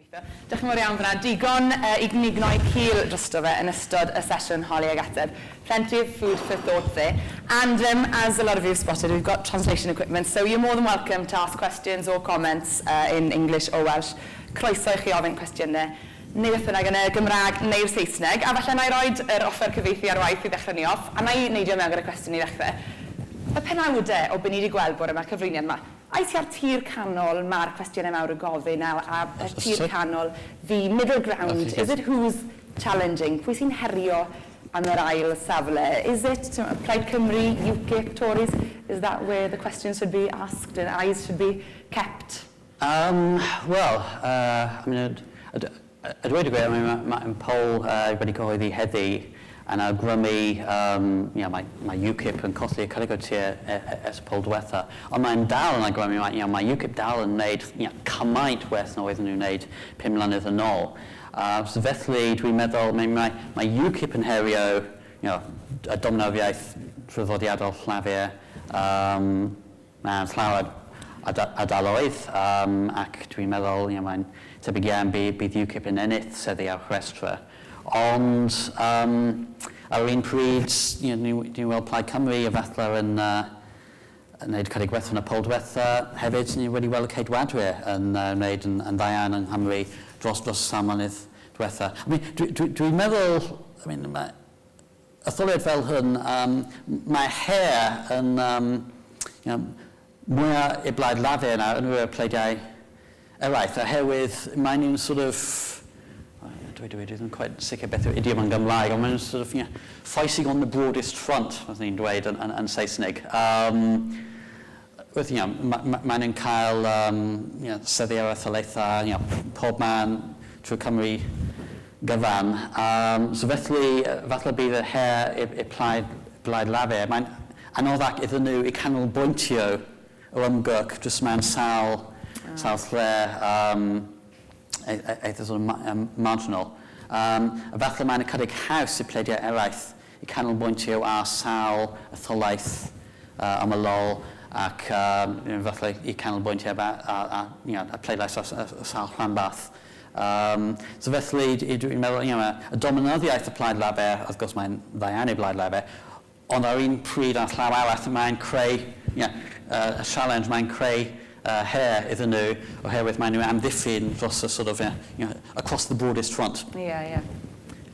Diolch yn fawr iawn fyna. Digon I gnignoi cil drosto fe yn ystod y sesiwn holi ag ateb. Plenty of food for thought there. And as a lot of you have spotted, we've got translation equipment, so you're more than welcome to ask questions or comments in English or Welsh. Croeso I chi ofyn cwestiynau. Neu beth bynnag yn y Gymraeg neu'r Saesneg. A falle na I roed yr offer cyfieithu ar waith I ddechrau ni off, a na I neidio mewn gyda cwestiwn I ddechrau. Y penawdau o be ni wedi gweld bore yma cyfriniad yma. Ais ar tir canol mae'r cwestiynau mawr y gofyn a tir canol, the middle ground, is it who's challenging? Pwy sy'n herio am yr ail safle? Is it Plaid Cymru, UKIP, Tories? Is that where the questions should be asked and eyes should be kept? I mean, a dweud y gwir, mae'n poll wedi cyhoeddi heddi yn awgrymu, mae UKIP yn colli y categoria ers poll diwetha. Ond mae'n dal yn awgrymu, mae UKIP dal yn gwneud cymaint werth na oedden nhw'n gwneud 5 mlynedd yn ôl. So felly, dwi'n meddwl, mae UKIP yn herio y domnyddiaeth traddodiadol llafur mewn llawer ardaloedd, ac dwi'n meddwl mae'n tebyg iawn bydd UKIP yn ennill seddi ar chwestra. Ond ar un pryd, ni'n weld Plaid Cymru a fathla yn gwneud chydig werth yn y poll diwetha. Hefyd, ni wedi weld y ceidwadwyr yn gwneud yn dda iawn yng Nghymru dros samlynydd diwetha. Dwi'n meddwl, etholiad fel hyn, mae her yn mwy I blaid lafur yna yn yw'r pleidiau eraill, oherwydd mae nhw'n sort of, dwi'n quite sicr beth yw'r idiom yn Gymraeg, ond mae nhw'n sort of, fighting on the broadest front, as ni'n dweud yn Saesneg. Mae nhw'n cael seddi ar etholaethau, pob man trwy Cymru gyfan. So felly, falle bydd y her I blaid lafur. Mae'n anoddach iddyn nhw I canolbwyntio o ymgyrch jyst mewn sawl lle eitha sort of marginal. Falle mae'n chydig haws I pleidiau eraill I canolbwyntio ar sawl etholaeth ymylol ac falle I canolbwyntio ar pleidlais ar sawl rhanbarth. So felly, dwi'n meddwl, y dominyddiaeth y plaid lafur, wrth gwrs mae'n dda iawn I blaid lafur, ond ar un pryd ar llaw arall mae'n creu, y challenge mae'n creu her iddyn nhw, oherwydd maen nhw amddiffyn dros y sort of, across the broadest front. Ie.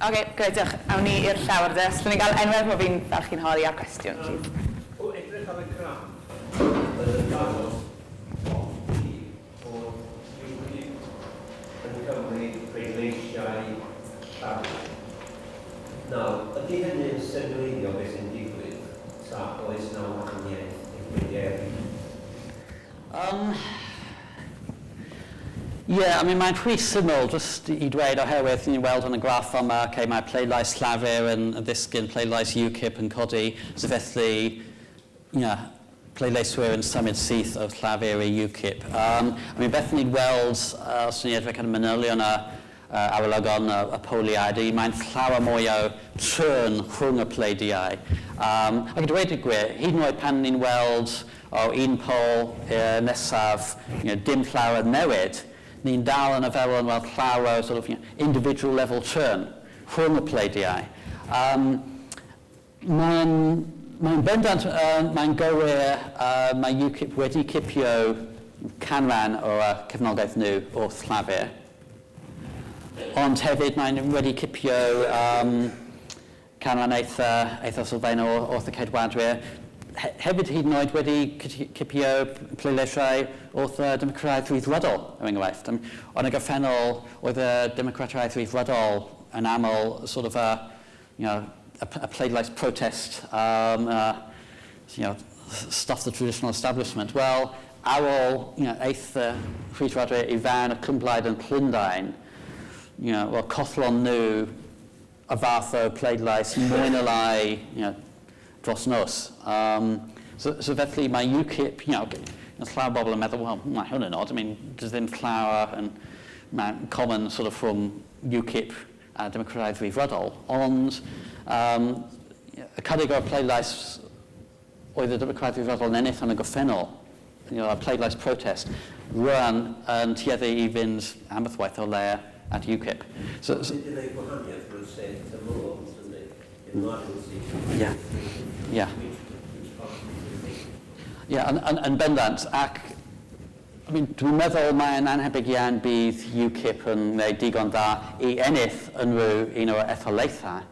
OK, great, diolch. Awn ni i'r llawer de. Slwn ni gael enwedd mo fi'n fel chi'n holi ar cwestiwn, please. O edrych ar y gram, yn y dangos o UKIP yn Cymru pleidleisiau llafur. Nawr, ydy hynny yn sefydleiddio beth sy'n digwydd, ta oes na wahaniaeth i'r pleidleisiau? Mae'n rhy syml just I dweud oherwydd ni'n weld yn y graff yma, mae pleidlais llafur yn ddisgyn pleidlais UKIP yn codi, so felly, pleidleiswyr yn symud syth o'r llafur I UKIP. Beth ni'n weld, os ni'n edrych ar y manylion arolygon y poliadau, mae'n llawer mwy o tryn rhwng y pleidiau. Ac I dweud y gwir, hyd yn oed pan ni'n weld o un poll nesaf, dim llawer newid, ni'n dal yn y fel yn weld llawer sort of, individual level trn rhwng y pleidiau. Mae'n bendant, mae'n gywir, mae UKIP wedi cipio canran o'r cefnogaeth nhw wrth llafur. Ond hefyd mae'n wedi cipio canran eitha sylfaen wrth y ceidwadwyr. Hefyd hyd yn oed wedi cipio pleidleisiau wrth y Democratiaeth Ryddfrydol, er enghraifft. Ond y gorffennol, oedd y Democratiaeth Ryddfrydol yn aml sort of a pleidlais protest, stuff the traditional establishment. Wel, ar ôl eith y Rhydfrydwyr I fewn y cwmblaid yn Llundain, collo'n nhw y fath o pleidlais mwy na lai, dros nos. So felly mae UKIP, llawer bobl yn meddwl, well, mae hwn yn odd. Does ddim llawer yn common sort of rhwng UKIP a Democratiaeth Ryddfrydol, ond y cydig o'r pleidlais oedd y Democratiaeth Ryddfrydol yn ennill yn y gorffennol, y pleidlais protest, rwan yn tueddu I fynd ambellwaith o le at UKIP. So, Did they go gwahaniaeth drwy'r sef tymor, yeah. Yeah. Yeah, yn bendant, ac I mean, dwi'n meddwl mae'n anhebyg iawn bydd UKIP yn gwneud digon da I ennill unrhyw un o'r etholaethau,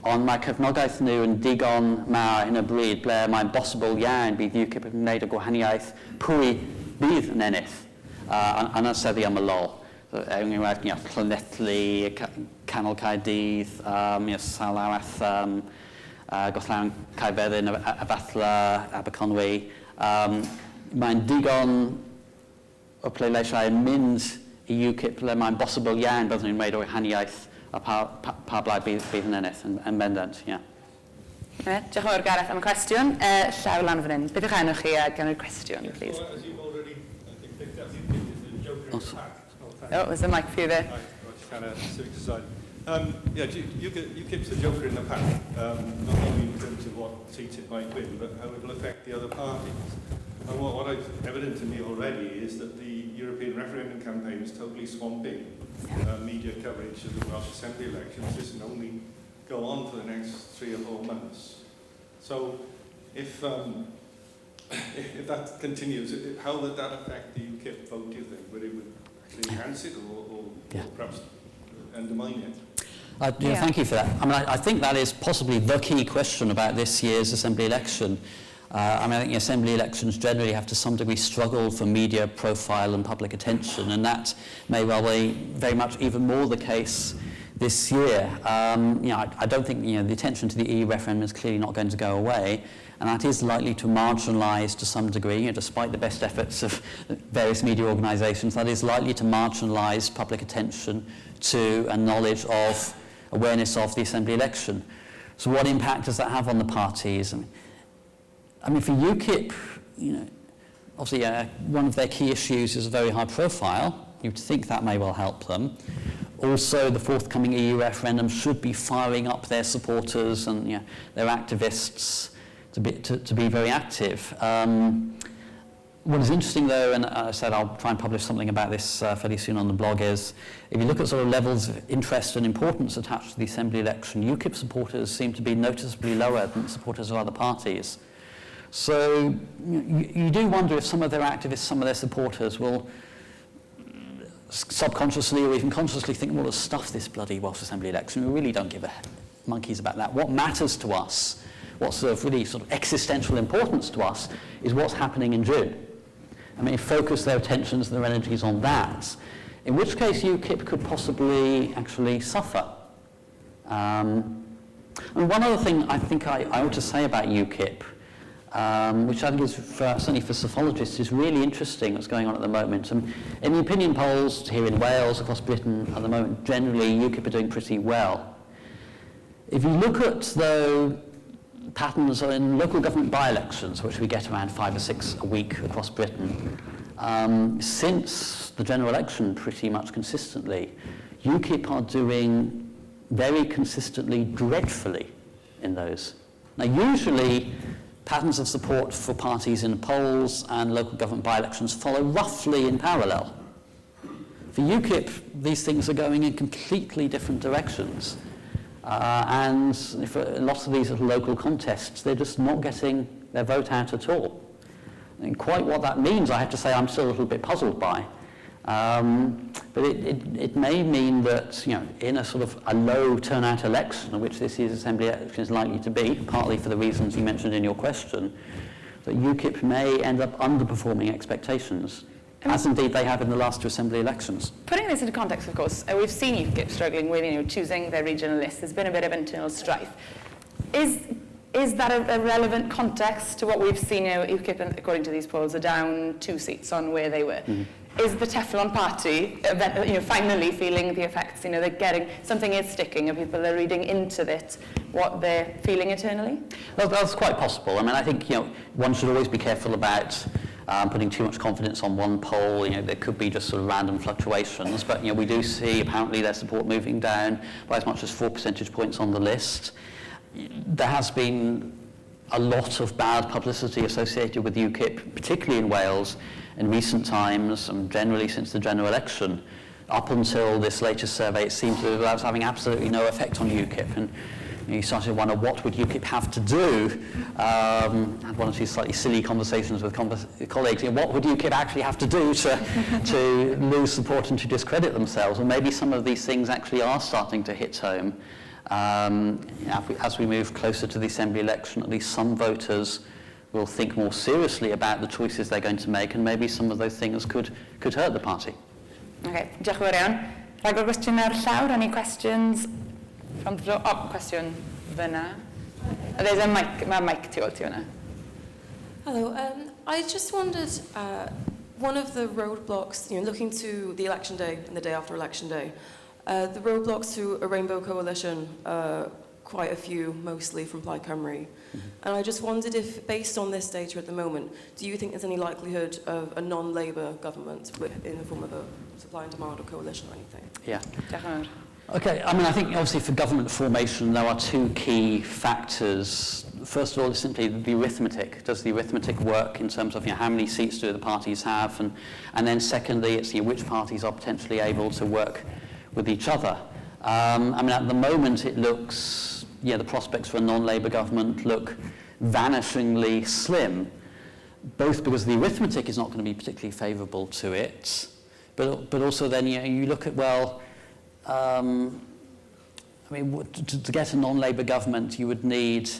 ond mae cefnogaeth nhw yn digon mawr hyn o bryd ble mae'n bosibl iawn bydd UKIP yn gwneud y gwahaniaeth pwy bydd yn ennill yn aseddu am y lol. Enghraifft, Llanelli, Canol Caerdydd, Sal Arath, Gollawn Caerfeddin, Afathla, Aberconwy. Mae'n digon o pleidleisiau yn mynd I UKIP lle mae'n bosibl iawn byddwn ni'n gwneud o'r haniaeth a pa blaid bydd yn ennill yn bendant, ie. Diolch yn fawr Gareth am y cwestiwn. Llaw lan fan hyn. Beth yw'ch enwch chi gan y cwestiwn, please? Well, as you've already, I think, picked up, it's the joker in the pack. Oh, there's a mic for you there. Right, just kind of civic society. Yeah, UKIP's the joker in the pack, not only in terms of what seats it might win, but how it will affect the other parties. And what I've evident to me already is that the European referendum campaign is totally swamping media coverage of the Welsh Assembly elections. This can only go on for the next 3 or 4 months. So if that continues, how would that affect the UKIP vote, do you think? Would it actually enhance it or perhaps undermine it? Thank you for that. I mean, I think that is possibly the key question about this year's Assembly election. I think the Assembly elections generally have to some degree struggle for media profile and public attention, and that may well be very much even more the case this year. I don't think the attention to the EU referendum is clearly not going to go away, and that is likely to marginalise to some degree, despite the best efforts of various media organisations, that is likely to marginalise public attention to and knowledge of, awareness of the Assembly election. So what impact does that have on the parties? I mean, for UKIP, obviously one of their key issues is a very high profile. You'd think that may well help them. Also, the forthcoming EU referendum should be firing up their supporters and their activists to be very active. What is interesting though, and I said I'll try and publish something about this fairly soon on the blog, is if you look at sort of levels of interest and importance attached to the Assembly election, UKIP supporters seem to be noticeably lower than supporters of other parties. So you do wonder if some of their activists, some of their supporters will subconsciously or even consciously think, well, let's stuff this bloody Welsh Assembly election. We really don't give a monkeys about that. What matters to us, what's of really sort of existential importance to us, is what's happening in June. I mean, focus their attentions and their energies on that, in which case UKIP could possibly actually suffer. And one other thing I think I ought to say about UKIP, which I think is, certainly for psephologists, is really interesting what's going on at the moment. In the opinion polls here in Wales, across Britain at the moment, generally UKIP are doing pretty well. If you look at, though, patterns in local government by-elections, which we get around 5 or 6 a week across Britain, since the general election pretty much consistently, UKIP are doing very consistently dreadfully in those. Now usually patterns of support for parties in polls and local government by-elections follow roughly in parallel. For UKIP, these things are going in completely different directions. And for lots of these local contests, they're just not getting their vote out at all. And quite what that means, I have to say, I'm still a little bit puzzled by. But it may mean that, in a sort of a low turnout election, which this year's Assembly election is likely to be, partly for the reasons you mentioned in your question, that UKIP may end up underperforming expectations, as indeed they have in the last 2 Assembly elections. Putting this into context, of course, we've seen UKIP struggling with choosing their regional list. There's been a bit of internal strife. Is that a relevant context to what we've seen? UKIP, according to these polls, are down 2 seats on where they were. Mm-hmm. Is the Teflon Party, finally feeling the effects? They're getting something is sticking, and people are reading into it what they're feeling internally. Well, that's quite possible. I mean, I think one should always be careful about putting too much confidence on one poll. There could be just sort of random fluctuations, but we do see apparently their support moving down by as much as 4 percentage points on the list. There has been a lot of bad publicity associated with UKIP, particularly in Wales, in recent times, and generally since the general election, up until this latest survey, it seemed to was having absolutely no effect on UKIP. And you start to wonder, what would UKIP have to do? Had one or two slightly silly conversations with colleagues. What would UKIP actually have to do to lose support and to discredit themselves? And maybe some of these things actually are starting to hit home. As we move closer to the Assembly election, at least some voters will think more seriously about the choices they're going to make, and maybe some of those things could hurt the party. Okay, diolch yn fawr iawn. Rhagor gwestiwn ar llawr, any questions from the floor? Oh, cwestiwn fyna. There's a mic tu ôl ti hwnna. Hello. I just wondered, one of the roadblocks, looking to the election day and the day after election day, the roadblocks to a rainbow coalition, quite a few, mostly from Plaid Cymru. And I just wondered if, based on this data at the moment, do you think there's any likelihood of a non-Labour government in the form of a supply and demand or coalition or anything? Yeah. Diolch yn fawr. Okay, I mean, I think obviously for government formation there are two key factors. First of all, is simply the arithmetic. Does the arithmetic work in terms of how many seats do the parties have? And then secondly, it's which parties are potentially able to work with each other. I mean, at the moment it looks, the prospects for a non-Labour government look vanishingly slim, both because the arithmetic is not going to be particularly favourable to it, but also then you look at, well, I mean, to get a non-Labour government, you would need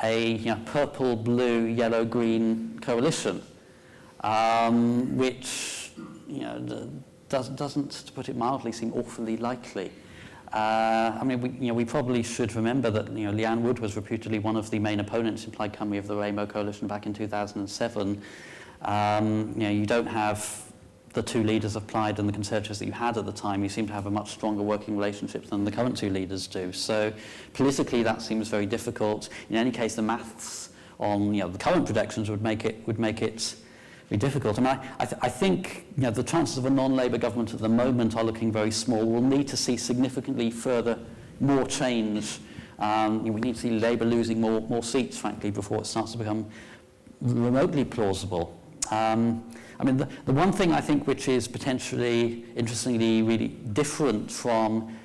a purple, blue, yellow, green coalition, which doesn't, to put it mildly, seem awfully likely. I mean, we probably should remember that Leanne Wood was reputedly one of the main opponents in Plaid Cymru of the Rainbow Coalition back in 2007. You don't have the two leaders of Plaid and the Conservatives that you had at the time. You seem to have a much stronger working relationship than the current two leaders do. So politically that seems very difficult. In any case, the maths on the current projections would make it very difficult. I mean, I think the chances of a non-Labour government at the moment are looking very small. We'll need to see significantly more change. We need to see Labour losing more seats, frankly, before it starts to become remotely plausible. I mean, the one thing I think which is potentially, interestingly, really different from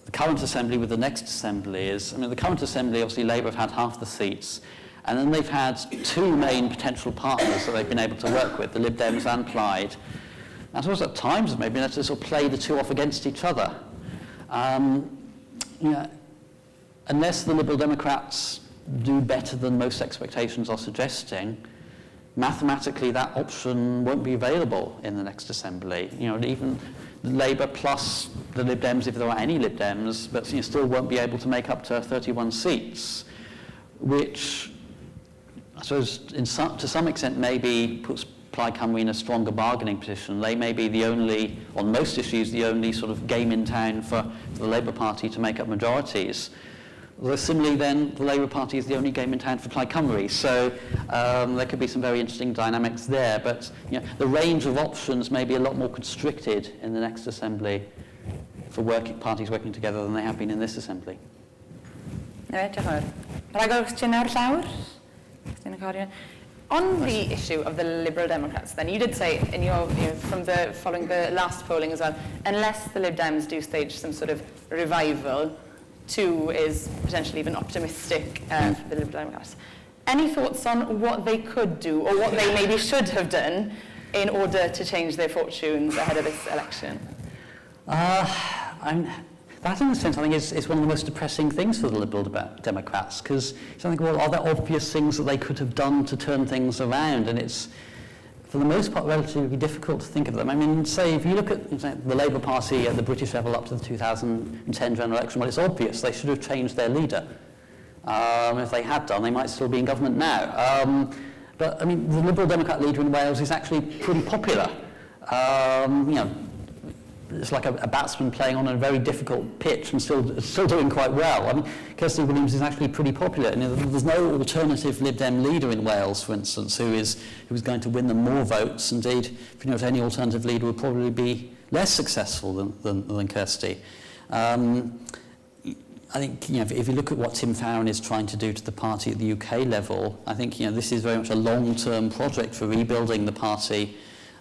the current Assembly with the next Assembly is, I mean, the current Assembly, obviously Labour have had half the seats, and then they've had two main potential partners that they've been able to work with, the Lib Dems and Plaid. And I suppose at times it may be able to sort of play the two off against each other. Unless the Liberal Democrats do better than most expectations are suggesting, mathematically that option won't be available in the next Assembly. Even Labour plus the Lib Dems, if there are any Lib Dems, but still won't be able to make up to 31 seats, which I suppose to some extent maybe puts Plaid Cymru in a stronger bargaining position. They may be the only, on most issues, the only sort of game in town for the Labour Party to make up majorities. Although similarly then, the Labour Party is the only game in town for Plaid Cymru, so there could be some very interesting dynamics there, but the range of options may be a lot more constricted in the next Assembly for parties working together than they have been in this Assembly. Diolch yn fawr. Rhagor gwestiwn ar llawr? Cwestiwn y Corian. On the issue of the Liberal Democrats, then, you did say in your, following the last polling as well, unless the Lib Dems do stage some sort of revival, 2 is potentially even optimistic for the Liberal Democrats. Any thoughts on what they could do, or what they maybe should have done, in order to change their fortunes ahead of this election? That, in a sense, I think is one of the most depressing things for the Liberal Democrats, because you think, well, are there obvious things that they could have done to turn things around? And it's, for the most part, relatively difficult to think of them. I mean, say, if you look at the Labour Party at the British level up to the 2010 general election, well, it's obvious they should have changed their leader. If they had done, they might still be in government now. But, I mean, the Liberal Democrat leader in Wales is actually pretty popular. It's like a batsman playing on a very difficult pitch and still doing quite well. I mean, Kirsty Williams is actually pretty popular. And there's no alternative Lib Dem leader in Wales, for instance, who is going to win them more votes. Indeed, if any alternative leader would probably be less successful than Kirsty. I think if you look at what Tim Farron is trying to do to the party at the UK level, I think this is very much a long-term project for rebuilding the party.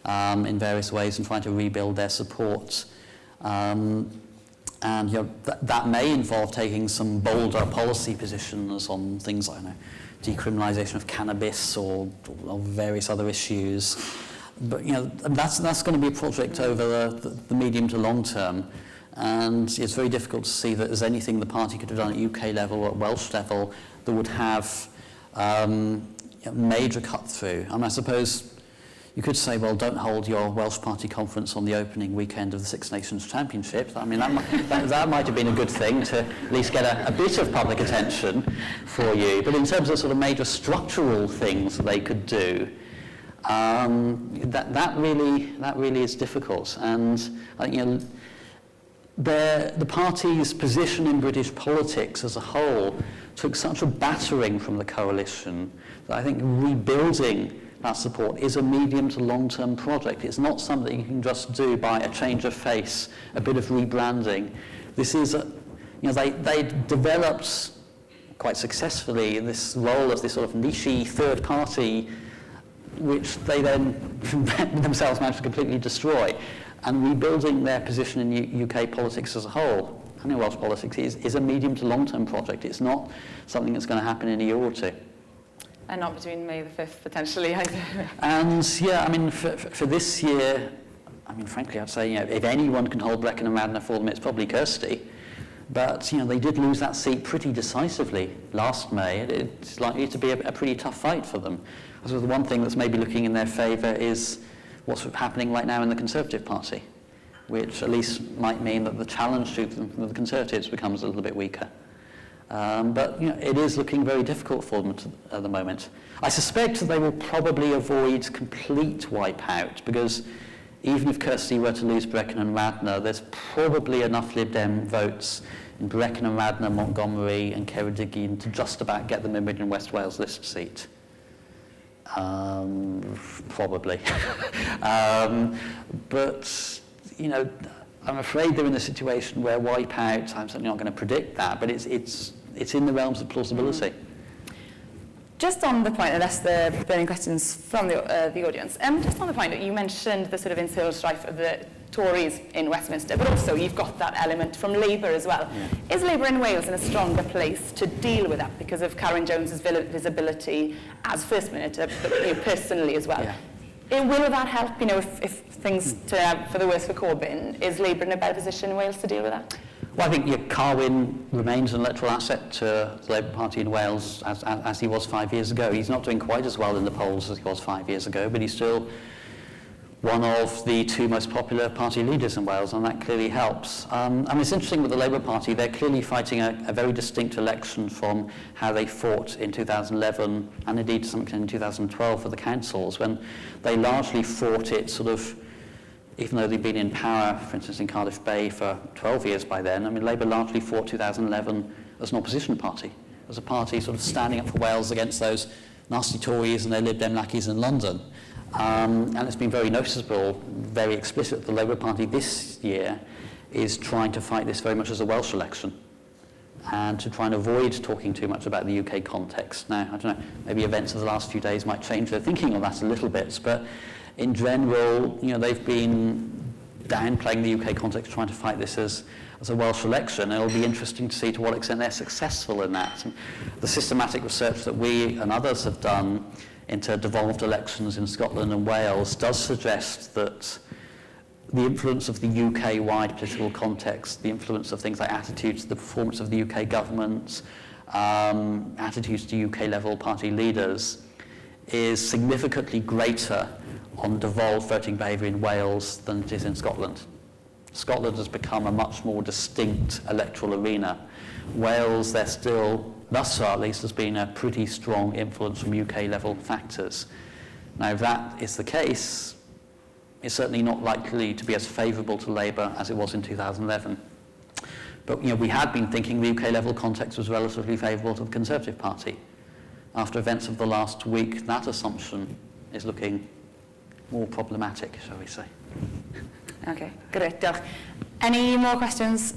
in various ways and trying to rebuild their support. And that may involve taking some bolder policy positions on things like decriminalisation of cannabis or various other issues. But that's going to be a project over the medium to long term, and it's very difficult to see that there's anything the party could have done at UK level or at Welsh level that would have major cut through. I suppose you could say, well, don't hold your Welsh Party conference on the opening weekend of the Six Nations Championship. That might have been a good thing to at least get a bit of public attention for you. But in terms of sort of major structural things that they could do, that really is difficult. And I think the party's position in British politics as a whole took such a battering from the coalition that I think rebuilding that support is a medium to long-term project. It's not something you can just do by a change of face, a bit of rebranding. This is, they developed quite successfully this role as this sort of niche third party, which they then themselves managed to completely destroy. And rebuilding their position in UK politics as a whole, and in Welsh politics, is a medium to long-term project. It's not something that's going to happen in a year or two. And not between May the 5th, potentially, either. And for this year, frankly, I'd say, if anyone can hold Brecon and Radnor for them, it's probably Kirsty. But, they did lose that seat pretty decisively last May. It's likely to be a pretty tough fight for them. So the one thing that's maybe looking in their favour is what's happening right now in the Conservative Party, which at least might mean that the challenge to the Conservatives becomes a little bit weaker. But it is looking very difficult for them at the moment. I suspect that they will probably avoid complete wipeout, because even if Kirsty were to lose Brecon and Radnor, there's probably enough Lib Dem votes in Brecon and Radnor, Montgomery and Ceredigion to just about get them a Mid and West Wales list seat. Probably. But I'm afraid they're in a situation where wipeout, I'm certainly not going to predict that, but it's in the realms of plausibility. Just on the point, unless there are any questions from the audience, just on the point that you mentioned the sort of internal strife of the Tories in Westminster, but also you've got that element from Labour as well. Yeah. Is Labour in Wales in a stronger place to deal with that because of Catrin Jones's visibility as First Minister, but personally as well? Yeah. Will that help, if things turn out for the worse for Corbyn? Is Labour in a better position in Wales to deal with that? Well, I think Carwyn remains an electoral asset to the Labour Party in Wales as he was 5 years ago. He's not doing quite as well in the polls as he was 5 years ago, but he's still one of the two most popular party leaders in Wales, and that clearly helps. It's interesting with the Labour Party, they're clearly fighting a very distinct election from how they fought in 2011, and indeed to some extent in 2012 for the councils, when they largely fought it sort of, even though they'd been in power, for instance, in Cardiff Bay for 12 years by then. Labour largely fought 2011 as an opposition party, as a party sort of standing up for Wales against those nasty Tories and their Lib Dem lackeys in London. And it's been very noticeable, very explicit, the Labour Party this year is trying to fight this very much as a Welsh election and to try and avoid talking too much about the UK context. Now, I don't know, maybe events of the last few days might change their thinking on that a little bit, but in general, they've been downplaying the UK context, trying to fight this as a Welsh election. It'll be interesting to see to what extent they're successful in that. And the systematic research that we and others have done into devolved elections in Scotland and Wales does suggest that the influence of the UK-wide political context, the influence of things like attitudes to the performance of the UK government, attitudes to UK-level party leaders, is significantly greater on devolved voting behaviour in Wales than it is in Scotland. Scotland has become a much more distinct electoral arena. Wales, there still, thus far at least, has been a pretty strong influence from UK-level factors. Now, if that is the case, it's certainly not likely to be as favourable to Labour as it was in 2011. But we had been thinking the UK-level context was relatively favourable to the Conservative Party. After events of the last week, that assumption is looking more problematic, shall we say. Okay, great, diolch. Any more questions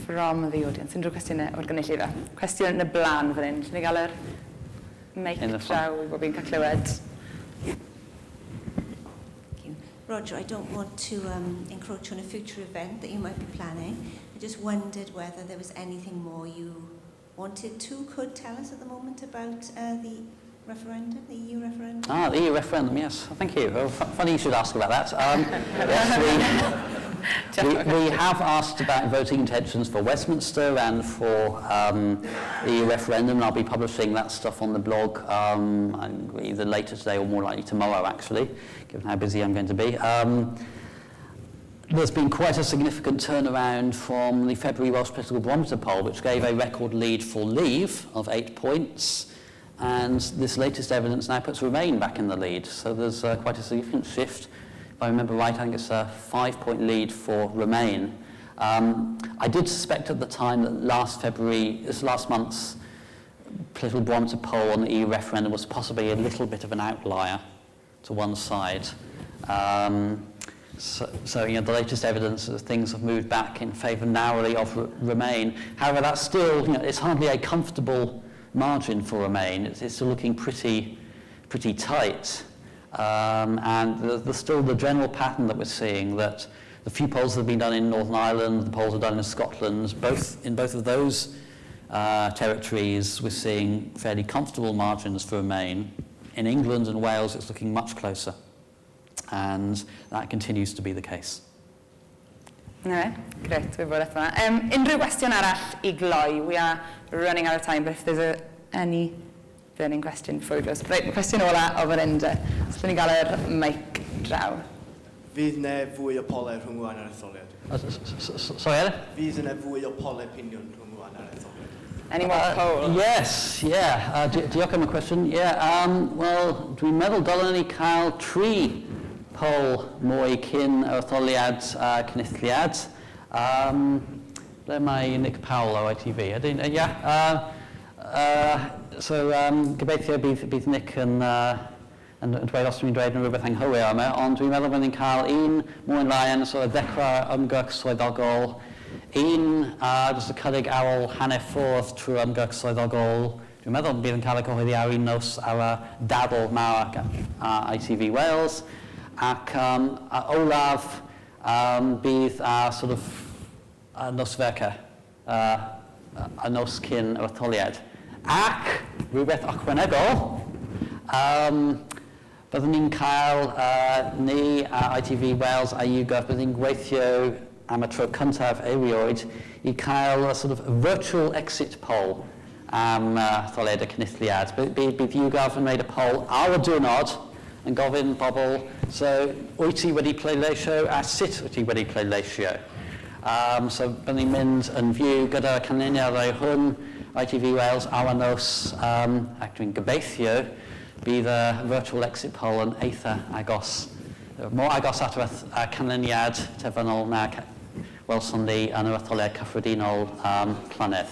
from the audience? Unrhyw cwestiynau o'r gynulleidfa? Cwestiwn yn y blaen fan hyn. Ni gael yr mic draw i bob fi'n cael clywed. Roger, I don't want to encroach on a future event that you might be planning. I just wondered whether there was anything more you could tell us at the moment about the referendum, the EU referendum? The EU referendum, yes. Thank you. Well, funny you should ask about that. Yes, we have asked about voting intentions for Westminster and for the EU referendum, and I'll be publishing that stuff on the blog either later today or more likely tomorrow, actually, given how busy I'm going to be. There's been quite a significant turnaround from the February Welsh Political Barometer poll, which gave a record lead for Leave of 8 points, and this latest evidence now puts Remain back in the lead. So there's quite a significant shift. If I remember right, I think it's a 5-point lead for Remain. I did suspect at the time that last month's Political Barometer poll on the EU referendum was possibly a little bit of an outlier to one side. So the latest evidence is things have moved back in favour narrowly of Remain. However, that's still, it's hardly a comfortable margin for Remain. It's still looking pretty tight. And there's still the general pattern that we're seeing that the few polls that have been done in Northern Ireland, the polls are done in Scotland, in both of those territories, we're seeing fairly comfortable margins for Remain. In England and Wales, it's looking much closer. And that continues to be the case. Alright, great, we've got it. Unrhyw gwestiwn arall I gloi? We are running out of time, but if there's any burning question before we close. Right, cwestiwn ola o fan hyn de. Os ni gael yr mic draw. Fydd ne fwy o pole rhwng wan ar etholiad? Sorry, Ed? Fydd ne fwy o pole opinion rhwng wan ar etholiad? Any more poll? Yes, yeah. Diolch am y cwestiwn. Yeah, well, dwi'n meddwl dylen ni cael 3 poll mwy cyn yr etholiad cynulliad. Ble mae Nick Powell o ITV? So gobeithio bydd Nick yn dweud os dwi'n dweud yn rhywbeth anghywir am ond dwi'n meddwl bod ni'n cael un mwy ymlaen o ddechrau ymgyrch swyddogol, un jyst y cynnig ar ôl hanner ffordd trwy ymgyrch swyddogol. Dwi'n meddwl bydd yn cael y cyhoeddi ar un nos ar y dadl mawr ITV Wales, ac olaf bydd sort of nos ferca, a nos cyn yr etholiad. Ac rhywbeth ychwanegol, byddwn ni'n cael ni a ITV Wales a YouGov byddwn ni'n gweithio am y tro cyntaf erioed I cael a sort of virtual exit poll am etholiad y cynulliad. Bydd YouGov yn gwneud y poll ar y diwrnod yn gofyn bobl, so wyt ti wedi pleidleisio a sut wyt ti wedi pleidleisio. So byddwn ni'n mynd yn fyw gyda'r canlyniadau hwn, ITV Wales ar y nos, ac dwi'n gobeithio bydd y virtual exit poll yn eitha agos. Mor agos at y canlyniad terfynol na welson ni yn yr etholiad cyffredinol Llynedd.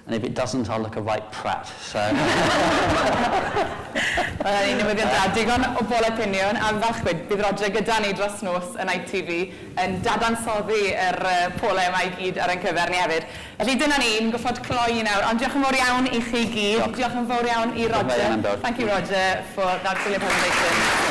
And if it doesn't, I'll look a right prat. So. Ni'n newyddion da, digon o bol opinion, a falchwyd, bydd Roger gyda ni dros nos yn ITV yn dadansoddi polau yma I gyd ar ein cyfer ni hefyd. Felly dyna ni'n goffod cloi nawr, ond diolch yn fawr iawn I chi gyd. Diolch yn fawr iawn I Roger. Thank you Roger for that brilliant presentation.